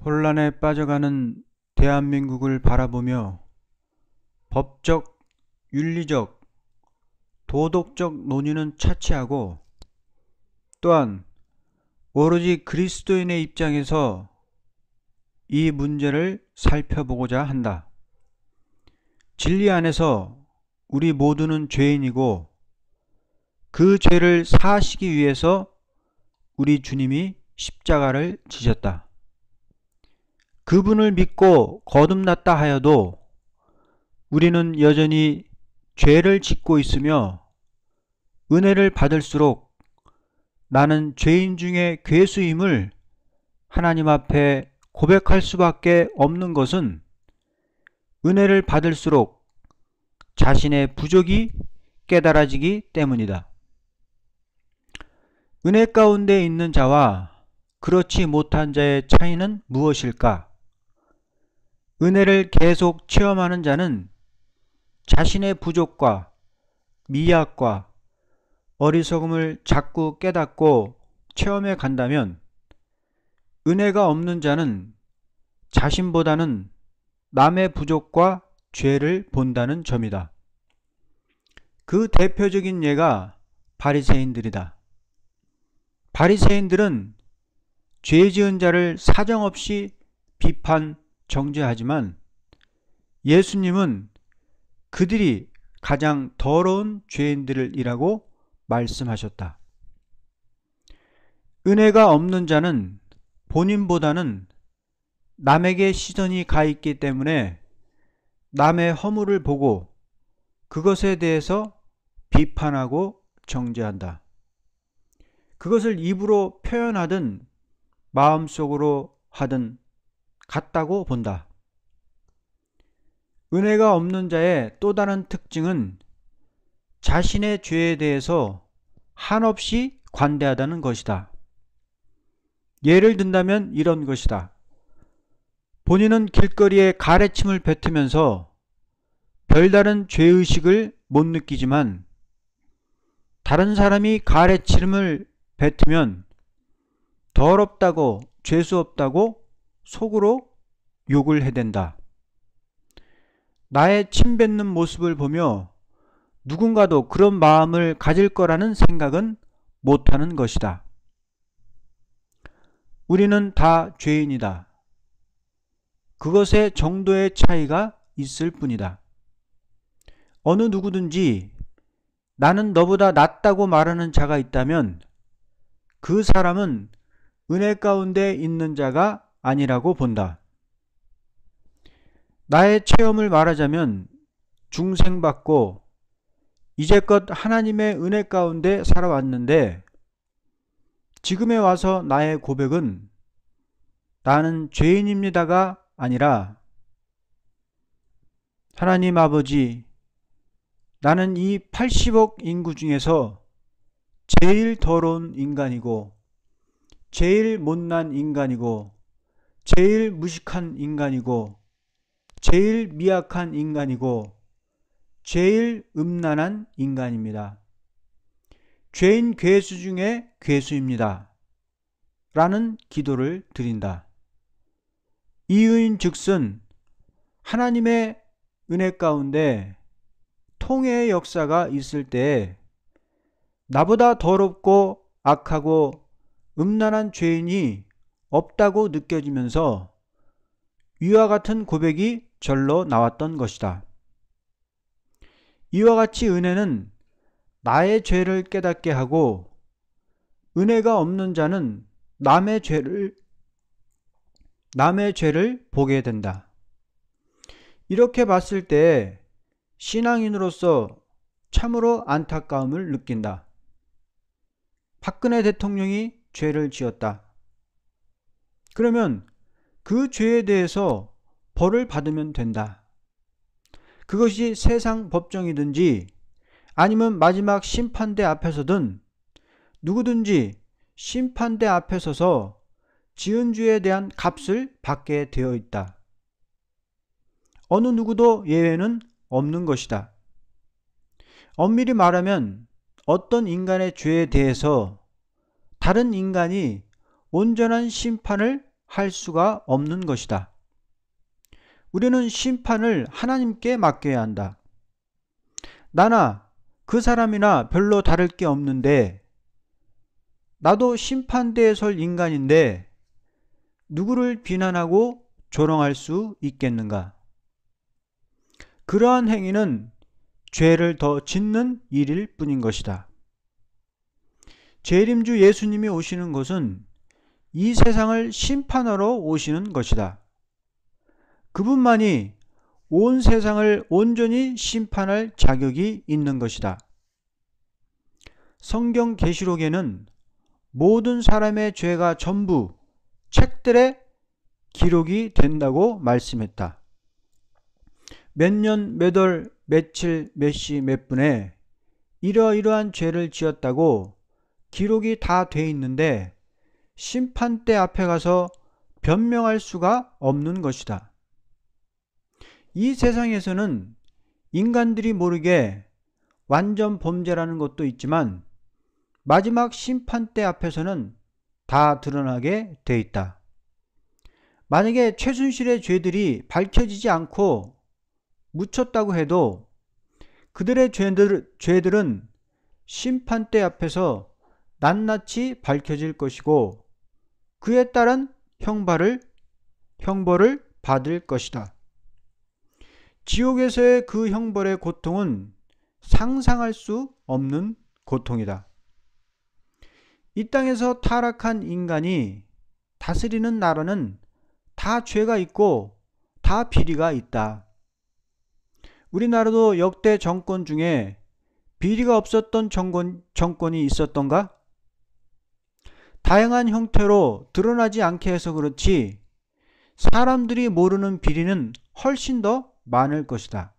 혼란에 빠져가는 대한민국을 바라보며 법적, 윤리적, 도덕적 논의는 차치하고 또한 오로지 그리스도인의 입장에서 이 문제를 살펴보고자 한다. 진리 안에서 우리 모두는 죄인이고 그 죄를 사하시기 위해서 우리 주님이 십자가를 지셨다. 그분을 믿고 거듭났다 하여도 우리는 여전히 죄를 짓고 있으며 은혜를 받을수록 나는 죄인 중에 괴수임을 하나님 앞에 고백할 수밖에 없는 것은 은혜를 받을수록 자신의 부족이 깨달아지기 때문이다. 은혜 가운데 있는 자와 그렇지 못한 자의 차이는 무엇일까? 은혜를 계속 체험하는 자는 자신의 부족과 미약과 어리석음을 자꾸 깨닫고 체험해 간다면, 은혜가 없는 자는 자신보다는 남의 부족과 죄를 본다는 점이다. 그 대표적인 예가 바리새인들이다. 바리새인들은 죄 지은 자를 사정없이 비판, 정죄하지만 예수님은 그들이 가장 더러운 죄인들이라고 말씀하셨다. 은혜가 없는 자는 본인보다는 남에게 시선이 가 있기 때문에 남의 허물을 보고 그것에 대해서 비판하고 정죄한다. 그것을 입으로 표현하든 마음속으로 하든 같다고 본다. 은혜가 없는 자의 또 다른 특징은 자신의 죄에 대해서 한없이 관대하다는 것이다. 예를 든다면 이런 것이다. 본인은 길거리에 가래침을 뱉으면서 별다른 죄의식을 못 느끼지만 다른 사람이 가래침을 뱉으면 더럽다고 죄수 없다고 속으로 욕을 해댄다. 나의 침 뱉는 모습을 보며 누군가도 그런 마음을 가질 거라는 생각은 못하는 것이다. 우리는 다 죄인이다. 그것의 정도의 차이가 있을 뿐이다. 어느 누구든지 나는 너보다 낫다고 말하는 자가 있다면 그 사람은 은혜 가운데 있는 자가 아니라고 본다. 나의 체험을 말하자면 중생받고 이제껏 하나님의 은혜 가운데 살아왔는데 지금에 와서 나의 고백은 나는 죄인입니다가 아니라 하나님 아버지, 나는 이 80억 인구 중에서 제일 더러운 인간이고 제일 못난 인간이고 제일 무식한 인간이고 제일 미약한 인간이고 제일 음란한 인간입니다. 죄인 괴수 중에 괴수입니다. 라는 기도를 드린다. 이유인 즉슨 하나님의 은혜 가운데 통회의 역사가 있을 때 나보다 더럽고 악하고 음란한 죄인이 없다고 느껴지면서 위와 같은 고백이 절로 나왔던 것이다. 이와 같이 은혜는 나의 죄를 깨닫게 하고 은혜가 없는 자는 남의 죄를 보게 된다. 이렇게 봤을 때 신앙인으로서 참으로 안타까움을 느낀다. 박근혜 대통령이 죄를 지었다. 그러면 그 죄에 대해서 벌을 받으면 된다. 그것이 세상 법정이든지 아니면 마지막 심판대 앞에서든 누구든지 심판대 앞에 서서 지은 죄에 대한 값을 받게 되어 있다. 어느 누구도 예외는 없는 것이다. 엄밀히 말하면 어떤 인간의 죄에 대해서 다른 인간이 온전한 심판을 할 수가 없는 것이다. 우리는 심판을 하나님께 맡겨야 한다. 나나 그 사람이나 별로 다를 게 없는데 나도 심판대에 설 인간인데 누구를 비난하고 조롱할 수 있겠는가? 그러한 행위는 죄를 더 짓는 일일 뿐인 것이다. 재림주 예수님이 오시는 것은 이 세상을 심판하러 오시는 것이다. 그분만이 온 세상을 온전히 심판할 자격이 있는 것이다. 성경 계시록에는 모든 사람의 죄가 전부 책들에 기록이 된다고 말씀했다. 몇 년, 몇 월, 며칠, 몇 시, 몇 분에 이러이러한 죄를 지었다고 기록이 다 돼 있는데 심판대 앞에 가서 변명할 수가 없는 것이다. 이 세상에서는 인간들이 모르게 완전 범죄라는 것도 있지만 마지막 심판대 앞에서는 다 드러나게 돼 있다. 만약에 최순실의 죄들이 밝혀지지 않고 묻혔다고 해도 그들의 죄들은 심판대 앞에서 낱낱이 밝혀질 것이고 그에 따른 형벌을 받을 것이다. 지옥에서의 그 형벌의 고통은 상상할 수 없는 고통이다. 이 땅에서 타락한 인간이 다스리는 나라는 다 죄가 있고 다 비리가 있다. 우리나라도 역대 정권 중에 비리가 없었던 정권이 있었던가? 다양한 형태로 드러나지 않게 해서 그렇지 사람들이 모르는 비리는 훨씬 더 많을 것이다.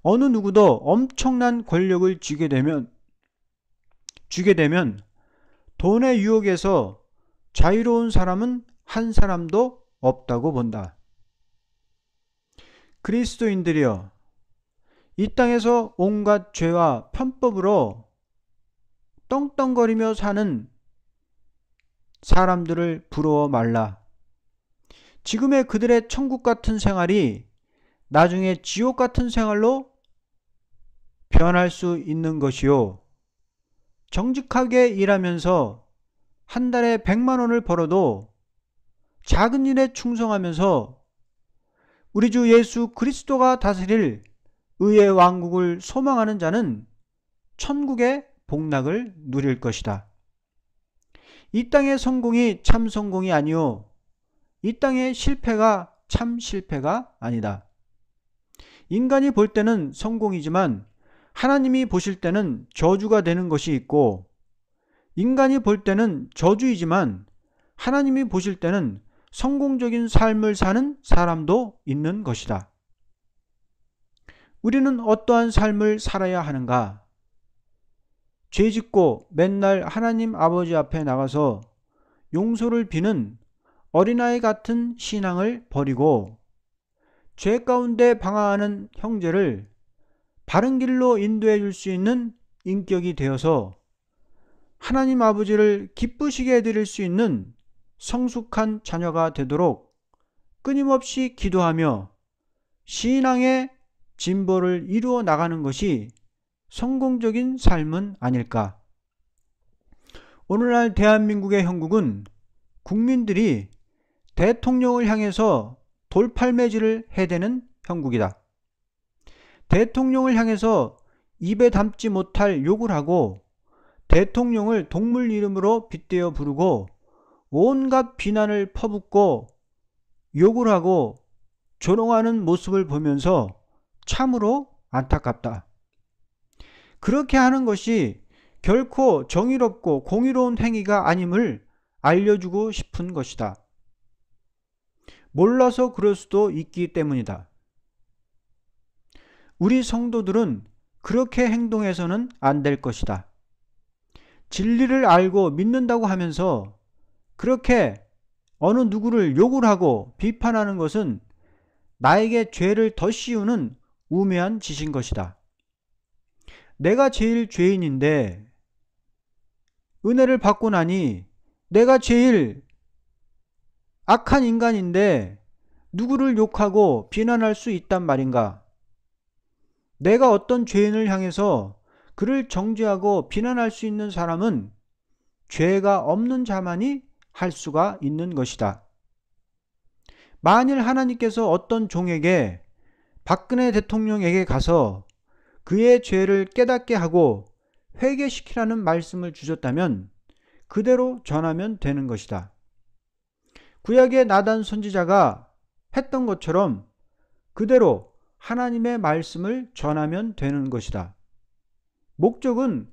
어느 누구도 엄청난 권력을 쥐게 되면 돈의 유혹에서 자유로운 사람은 한 사람도 없다고 본다. 그리스도인들이여, 이 땅에서 온갖 죄와 편법으로 떵떵거리며 사는 사람들을 부러워 말라. 지금의 그들의 천국 같은 생활이 나중에 지옥 같은 생활로 변할 수 있는 것이요. 정직하게 일하면서 한 달에 100만 원을 벌어도 작은 일에 충성하면서 우리 주 예수 그리스도가 다스릴 의의 왕국을 소망하는 자는 천국의 복락을 누릴 것이다. 이 땅의 성공이 참 성공이 아니요, 이 땅의 실패가 참 실패가 아니다. 인간이 볼 때는 성공이지만 하나님이 보실 때는 저주가 되는 것이 있고, 인간이 볼 때는 저주이지만 하나님이 보실 때는 성공적인 삶을 사는 사람도 있는 것이다. 우리는 어떠한 삶을 살아야 하는가? 죄짓고 맨날 하나님 아버지 앞에 나가서 용서를 비는 어린아이 같은 신앙을 버리고 죄 가운데 방황하는 형제를 바른 길로 인도해 줄 수 있는 인격이 되어서 하나님 아버지를 기쁘시게 해드릴 수 있는 성숙한 자녀가 되도록 끊임없이 기도하며 신앙의 진보를 이루어 나가는 것이 성공적인 삶은 아닐까. 오늘날 대한민국의 형국은 국민들이 대통령을 향해서 돌팔매질을 해대는 형국이다. 대통령을 향해서 입에 담지 못할 욕을 하고 대통령을 동물 이름으로 빗대어 부르고 온갖 비난을 퍼붓고 욕을 하고 조롱하는 모습을 보면서 참으로 안타깝다. 그렇게 하는 것이 결코 정의롭고 공의로운 행위가 아님을 알려주고 싶은 것이다. 몰라서 그럴 수도 있기 때문이다. 우리 성도들은 그렇게 행동해서는 안 될 것이다. 진리를 알고 믿는다고 하면서 그렇게 어느 누구를 욕을 하고 비판하는 것은 나에게 죄를 더 씌우는 우매한 짓인 것이다. 내가 제일 죄인인데 은혜를 받고 나니 내가 제일 악한 인간인데 누구를 욕하고 비난할 수 있단 말인가? 내가 어떤 죄인을 향해서 그를 정죄하고 비난할 수 있는 사람은 죄가 없는 자만이 할 수가 있는 것이다. 만일 하나님께서 어떤 종에게 박근혜 대통령에게 가서 그의 죄를 깨닫게 하고 회개시키라는 말씀을 주셨다면 그대로 전하면 되는 것이다. 구약의 나단 선지자가 했던 것처럼 그대로 하나님의 말씀을 전하면 되는 것이다. 목적은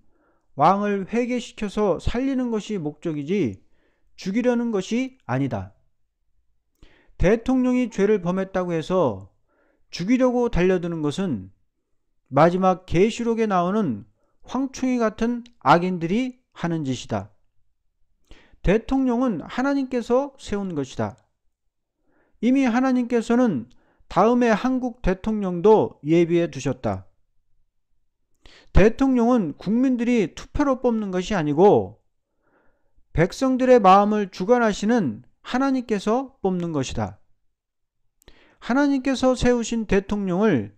왕을 회개시켜서 살리는 것이 목적이지 죽이려는 것이 아니다. 대통령이 죄를 범했다고 해서 죽이려고 달려드는 것은 마지막 계시록에 나오는 황충이 같은 악인들이 하는 짓이다. 대통령은 하나님께서 세운 것이다. 이미 하나님께서는 다음에 한국 대통령도 예비해 두셨다. 대통령은 국민들이 투표로 뽑는 것이 아니고 백성들의 마음을 주관하시는 하나님께서 뽑는 것이다. 하나님께서 세우신 대통령을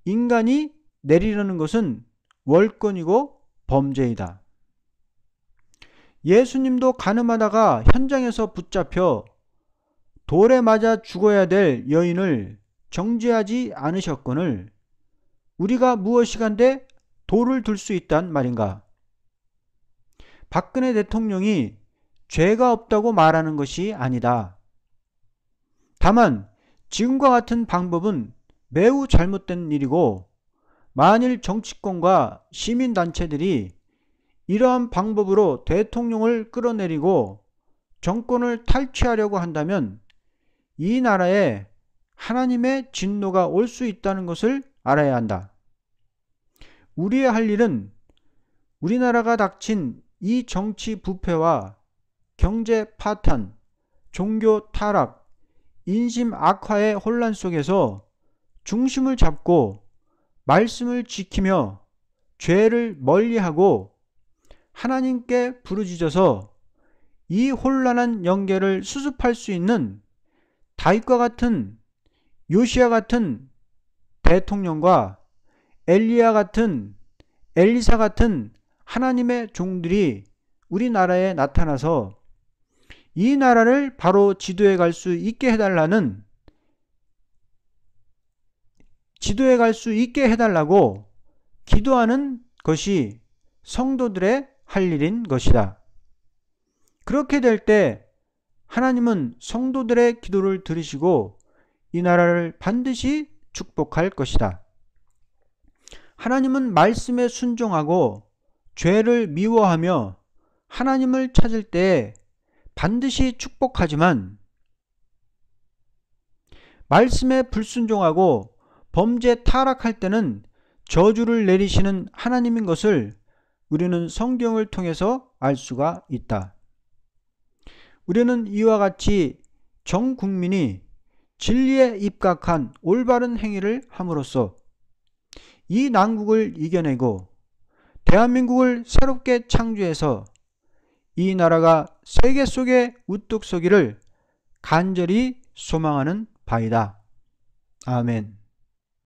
인간이 내리려는 것은 월권이고 범죄이다. 예수님도 가늠하다가 현장에서 붙잡혀 돌에 맞아 죽어야 될 여인을 정죄하지 않으셨거늘 우리가 무엇이간데 돌을 들 수 있단 말인가? 박근혜 대통령이 죄가 없다고 말하는 것이 아니다. 다만 지금과 같은 방법은 매우 잘못된 일이고 만일 정치권과 시민단체들이 이러한 방법으로 대통령을 끌어내리고 정권을 탈취하려고 한다면 이 나라에 하나님의 진노가 올 수 있다는 것을 알아야 한다. 우리의 할 일은 우리나라가 닥친 이 정치 부패와 경제 파탄, 종교 타락, 인심 악화의 혼란 속에서 중심을 잡고 말씀을 지키며 죄를 멀리하고 하나님께 부르짖어서 이 혼란한 영계를 수습할 수 있는 다윗과 같은 요시야 같은 대통령과 엘리야 같은 엘리사 같은 하나님의 종들이 우리나라에 나타나서 이 나라를 바로 지도해 갈 수 있게 해달라고 기도하는 것이 성도들의 할 일인 것이다. 그렇게 될 때 하나님은 성도들의 기도를 들으시고 이 나라를 반드시 축복할 것이다. 하나님은 말씀에 순종하고 죄를 미워하며 하나님을 찾을 때 반드시 축복하지만 말씀에 불순종하고 범죄 타락할 때는 저주를 내리시는 하나님인 것을 우리는 성경을 통해서 알 수가 있다. 우리는 이와 같이 전 국민이 진리에 입각한 올바른 행위를 함으로써 이 난국을 이겨내고 대한민국을 새롭게 창조해서 이 나라가 세계 속에 우뚝 서기를 간절히 소망하는 바이다. 아멘.